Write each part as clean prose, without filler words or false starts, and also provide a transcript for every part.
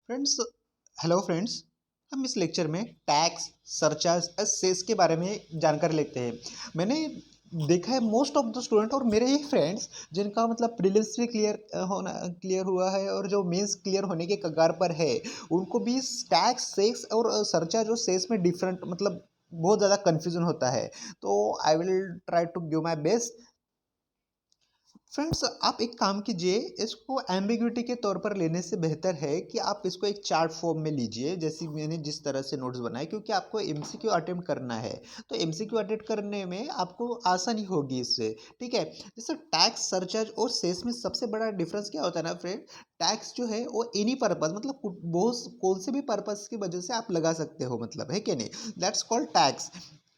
Friends, hello friends. हम इस lecture में टैक्स, सरचार्ज और सेस के बारे में जानकारी लेते हैं। मैंने देखा है मोस्ट ऑफ द स्टूडेंट और मेरे ही फ्रेंड्स जिनका मतलब प्रीलिम्स भी क्लियर हुआ है और जो मेंस क्लियर होने के कगार पर है, उनको भी टैक्स, सेस और सरचार्ज और सेस में डिफरेंट मतलब बहुत ज़्यादा कन्फ्यूजन होता है। तो I will try to give my best. Friends, आप एक काम कीजिए, इसको एम्बिग्विटी के तौर पर लेने से बेहतर है कि आप इसको एक चार्ट फॉर्म में लीजिए, जैसे मैंने जिस तरह से नोट्स बनाए, क्योंकि आपको एमसीक्यू अटेम्प्ट करना है। तो एमसीक्यू अटेम्प्ट करने में आपको आसानी होगी इससे। ठीक है। जैसे टैक्स, सरचार्ज और सेस में सबसे बड़ा डिफरेंस क्या होता है ना फ्रेंड, टैक्स जो है वो एनी पर्पज मतलब बहुत कौन से भी पर्पज की वजह से आप लगा सकते हो, मतलब है कि नहीं, दैट्स कॉल्ड टैक्स।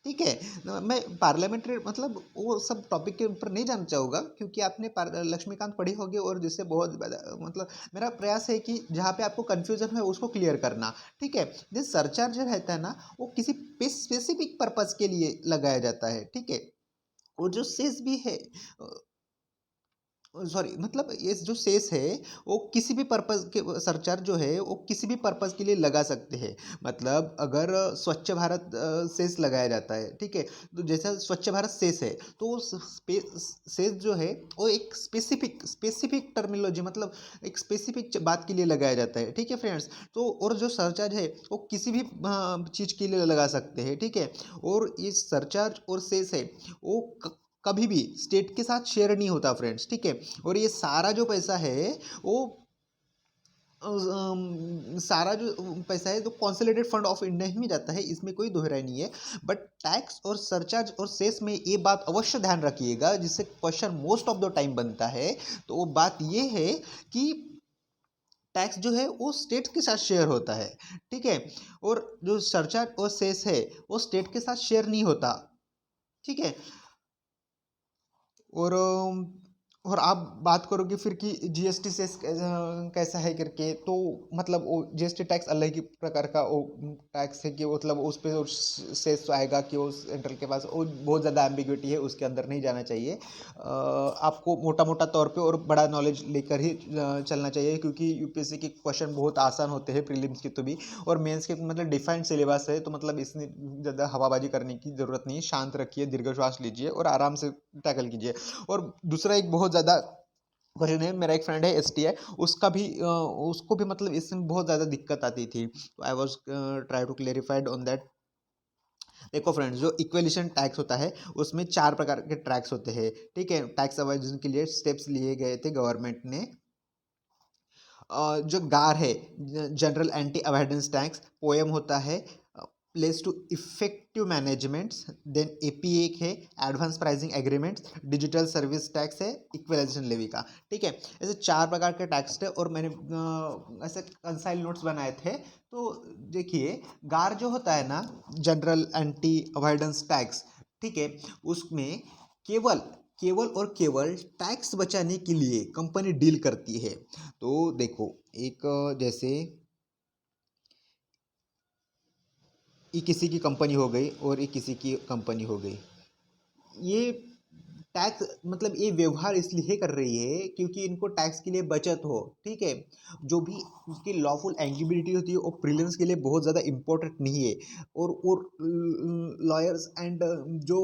ठीक है। मैं पार्लियामेंट्री मतलब वो सब टॉपिक के ऊपर नहीं जानना चाहूँगा, क्योंकि आपने लक्ष्मीकांत पढ़ी होगी और जिससे बहुत मतलब मेरा प्रयास है कि जहाँ पे आपको कन्फ्यूजन है उसको क्लियर करना। ठीक है। जो सरचार्ज जो रहता है ना, वो किसी स्पेसिफिक पर्पज के लिए लगाया जाता है। ठीक है। और जो सेस भी है, सॉरी मतलब ये जो सेस है वो किसी भी पर्पज़ के, सरचार्ज जो है वो किसी भी पर्पज़ के लिए लगा सकते हैं। मतलब अगर स्वच्छ भारत सेस लगाया जाता है, ठीक है, तो जैसा स्वच्छ भारत सेस है, तो वो सेस जो है वो एक स्पेसिफिक टर्मिनोलॉजी मतलब एक स्पेसिफिक बात के लिए लगाया जाता है। ठीक है फ्रेंड्स। तो और जो सरचार्ज है वो किसी भी चीज़ के लिए लगा सकते हैं। ठीक है। और ये सरचार्ज और सेस है वो कभी भी स्टेट के साथ शेयर नहीं होता फ्रेंड्स। ठीक है। और ये सारा जो पैसा है वो सारा जो पैसा है तो कॉन्सोलिडेटेड फंड ऑफ इंडिया ही में जाता है, इसमें कोई दोहराई नहीं है। बट टैक्स और सरचार्ज और सेस में ये बात अवश्य ध्यान रखिएगा, जिससे question most of the time बनता है। तो वो बात ये है कि टैक्स जो है वो स्टेट के साथ शेयर होता है। ठीक है। और जो सरचार्ज और सेस है वो स्टेट के साथ शेयर नहीं होता। ठीक है। और और आप बात करोगे फिर कि जीएसटी से कैसा है करके, तो मतलब वो जीएसटी टैक्स अलग ही प्रकार का वो टैक्स है कि मतलब उस पर सेस आएगा कि वो सेंट्रल के पास वो बहुत ज़्यादा एम्बिग्विटी है, उसके अंदर नहीं जाना चाहिए। आपको मोटा मोटा तौर पे और बड़ा नॉलेज लेकर ही चलना चाहिए, क्योंकि यूपीएससी के क्वेश्चन बहुत आसान होते हैं प्रीलिम्स के तो भी, और मेंस के मतलब डिफाइंड सिलेबस है, तो मतलब इसमें ज़्यादा हवाबाजी करने की ज़रूरत नहीं है। शांत रखिए, दीर्घ श्वास लीजिए और आराम से टैकल कीजिए। और दूसरा एक बहुत ज़्यादा क्वेश्चन है, मेरा एक फ्रेंड है एसटीआई, उसका भी उसको भी मतलब इसमें बहुत ज़्यादा दिक्कत आती थी, तो I was try to clarified on that. देखो फ्रेंड्स, जो इक्वेलिशन टैक्स होता है उसमें चार प्रकार के टैक्स होते हैं। ठीक है। टैक्स अवॉइडेंस के लिए स्टेप्स लिए गए थे गवर्नमेंट ने। जो गार है, general anti avoidance tax, POEM होता है place to effective management, then AP एक है advance pricing agreements, digital service tax है, इक्वलाइजेशन लेवी का। ठीक है। ऐसे चार प्रकार के टैक्स थे और मैंने ऐसे कंसाइल नोट्स बनाए थे। तो देखिए, गार जो होता है ना, जनरल एंटी अवॉइडेंस टैक्स, ठीक है, उसमें केवल केवल और केवल टैक्स बचाने के लिए कंपनी डील करती है। तो देखो, एक जैसे ये किसी की कंपनी हो गई और ये किसी की कंपनी हो गई, ये टैक्स मतलब ये व्यवहार इसलिए कर रही है क्योंकि इनको टैक्स के लिए बचत हो। ठीक है। जो भी उसकी लॉफुल एलिजिबिलिटी होती है वो प्रीलिम्स के लिए बहुत ज़्यादा इंपॉर्टेंट नहीं है। और लॉयर्स एंड जो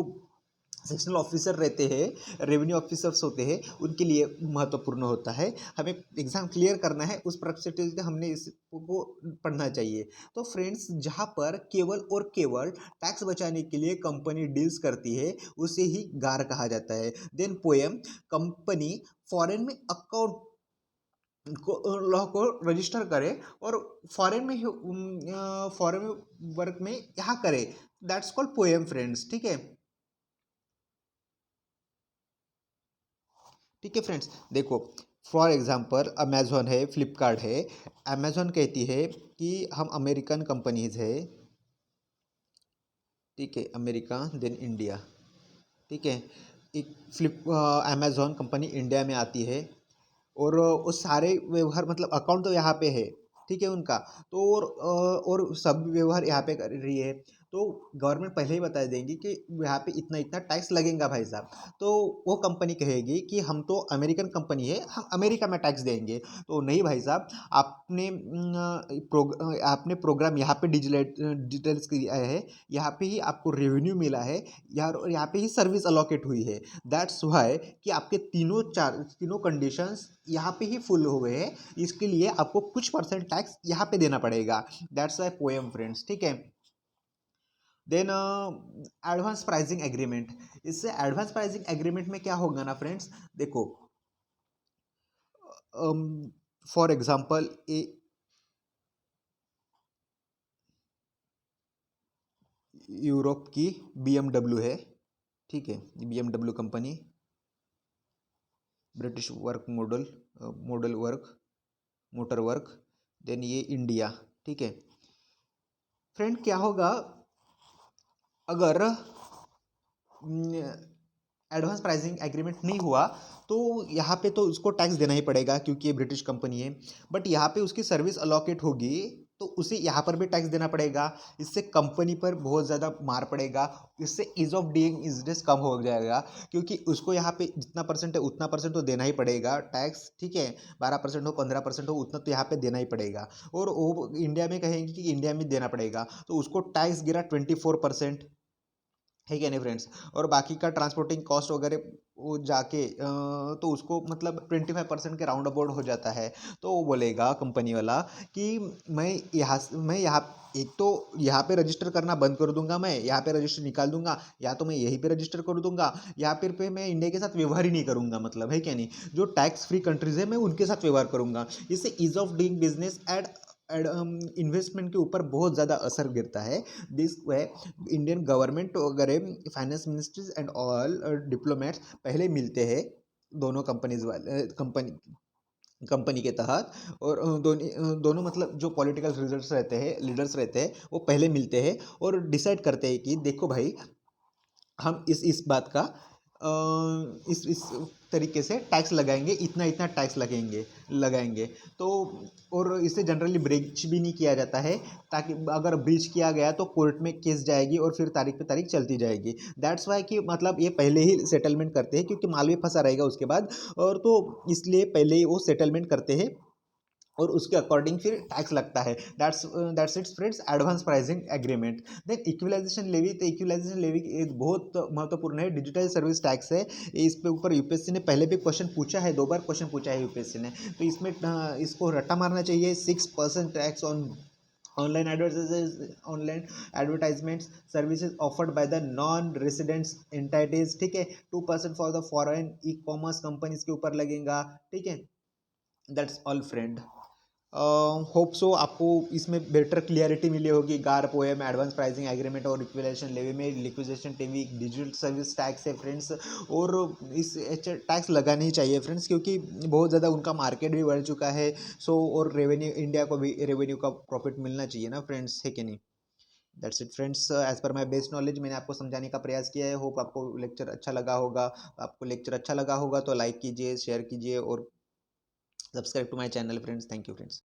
सेक्शनल ऑफिसर रहते हैं, रेवेन्यू ऑफिसर्स होते हैं, उनके लिए महत्वपूर्ण होता है। हमें एग्जाम क्लियर करना है, उस परस्पेक्टिव से हमने इसको पढ़ना चाहिए। तो फ्रेंड्स, जहाँ पर केवल और केवल टैक्स बचाने के लिए कंपनी डील्स करती है उसे ही गार कहा जाता है। देन पोएम, कंपनी फॉरेन में अकाउंट को लॉ को रजिस्टर करे और फॉरेन में फॉरेन वर्क में यहाँ करे, दैट्स कॉल्ड पोएम फ्रेंड्स। ठीक है। ठीक है फ्रेंड्स, देखो, फॉर एग्जांपल अमेजोन है, फ्लिपकार्ट है। अमेजोन कहती है कि हम अमेरिकन कंपनीज है। ठीक है, अमेरिका देन इंडिया। ठीक है। एक अमेजोन कंपनी इंडिया में आती है और वो सारे व्यवहार मतलब अकाउंट तो यहाँ पे है। ठीक है उनका, तो और सब व्यवहार यहाँ पे कर रही है। तो गवर्नमेंट पहले ही बता देंगी कि यहाँ पे इतना इतना टैक्स लगेगा भाई साहब। तो वो कंपनी कहेगी कि हम तो अमेरिकन कंपनी है, हम अमेरिका में टैक्स देंगे। तो नहीं भाई साहब, आपने प्रोग्राम यहाँ पे डिजिटल्स किया है, यहाँ पे ही आपको रेवेन्यू मिला है, यहाँ पे ही सर्विस अलॉकेट हुई है। दैट्स वाई कि आपके तीनों कंडीशंस यहाँ पे ही फुल हो गए हैं, इसके लिए आपको कुछ परसेंट टैक्स यहाँ पे देना पड़ेगा। दैट्स वाई पोएम फ्रेंड्स, ठीक है। Then advance pricing agreement. इससे एडवांस प्राइसिंग एग्रीमेंट में क्या होगा ना फ्रेंड्स, देखो फॉर एग्जांपल यूरोप की BMW है, ठीक है, BMW company, British work model work motor work. Then ये इंडिया, ठीक है फ्रेंड। क्या होगा अगर एडवांस प्राइसिंग एग्रीमेंट नहीं हुआ, तो यहाँ पे तो उसको टैक्स देना ही पड़ेगा क्योंकि ये ब्रिटिश कंपनी है। बट यहाँ पे उसकी सर्विस अलॉकेट होगी तो उसे यहाँ पर भी टैक्स देना पड़ेगा। इससे कंपनी पर बहुत ज़्यादा मार पड़ेगा, इससे ईज ऑफ डूइंग बिजनेस कम हो जाएगा, क्योंकि उसको यहाँ पे जितना परसेंट है उतना परसेंट तो देना ही पड़ेगा टैक्स, ठीक है। 12% हो 15% हो उतना तो यहाँ पे देना ही पड़ेगा। और वो इंडिया में कहेंगे कि इंडिया में देना पड़ेगा, तो उसको टैक्स गिरा 24%, है क्या नहीं फ्रेंड्स। और बाकी का ट्रांसपोर्टिंग कॉस्ट वगैरह वो जाके तो उसको मतलब 25% के राउंड अबाउट हो जाता है। तो वो बोलेगा कंपनी वाला कि मैं यहाँ एक तो यहाँ पे रजिस्टर करना बंद कर दूंगा, मैं यहाँ पे रजिस्टर निकाल दूंगा, या तो मैं यहीं पे रजिस्टर कर दूंगा, या फिर पे मैं इंडिया के साथ व्यवहार ही नहीं करूंगा, मतलब है क्या नहीं। जो टैक्स फ्री कंट्रीज है मैं उनके साथ व्यवहार करूंगा। इससे ease of doing business and investment के ऊपर बहुत ज़्यादा असर गिरता है। दिस वे इंडियन गवर्नमेंट वगैरह finance ministries and all diplomats पहले मिलते हैं दोनों कंपनीज वाले कंपनी के तहत। और दोनों मतलब जो पॉलिटिकल लीडर्स रहते हैं वो पहले मिलते हैं और डिसाइड करते हैं कि देखो भाई, हम इस बात का इस तरीके से टैक्स लगाएंगे, इतना इतना टैक्स लगाएंगे। तो और इसे जनरली ब्रीच भी नहीं किया जाता है, ताकि अगर ब्रीच किया गया तो कोर्ट में केस जाएगी और फिर तारीख पे तारीख चलती जाएगी। दैट्स वाई कि मतलब ये पहले ही सेटलमेंट करते हैं, क्योंकि माल भी फंसा रहेगा उसके बाद, और तो इसलिए पहले ही वो सेटलमेंट करते हैं और उसके अकॉर्डिंग फिर टैक्स लगता है। That's its friends advance pricing agreement. Then equalisation levy, तो इक्विलाइजेशन लेवी एक बहुत महत्वपूर्ण है, डिजिटल सर्विस टैक्स है। इस पे ऊपर यूपीएससी ने पहले भी क्वेश्चन पूछा है, 2 बार क्वेश्चन पूछा है यूपीएससी ने। तो इसमें इसको रट्टा मारना चाहिए। 6% tax on online advertisements services offered by the non residents entities, ठीक है। 2% for the foreign e commerce companies के ऊपर लगेगा, ठीक है। That's all friend. Hope so आपको इसमें बेटर क्लियरिटी मिली होगी। गार पोएम, एडवांस प्राइसिंग एग्रीमेंट और इक्विलाइजेशन लेवी में liquidation TV digital service tax है फ्रेंड्स। और इस टैक्स लगाना ही चाहिए फ्रेंड्स, क्योंकि बहुत ज़्यादा उनका मार्केट भी बढ़ चुका है। सो और रेवेन्यू, इंडिया को भी रेवेन्यू का प्रॉफिट मिलना चाहिए ना फ्रेंड्स, है कि नहीं। That's it friends, as per my best knowledge मैंने आपको समझाने का प्रयास किया है। होप आपको लेक्चर अच्छा लगा होगा। आपको लेक्चर अच्छा लगा होगा तो लाइक कीजिए, शेयर कीजिए और subscribe to my channel friends. Thank you friends.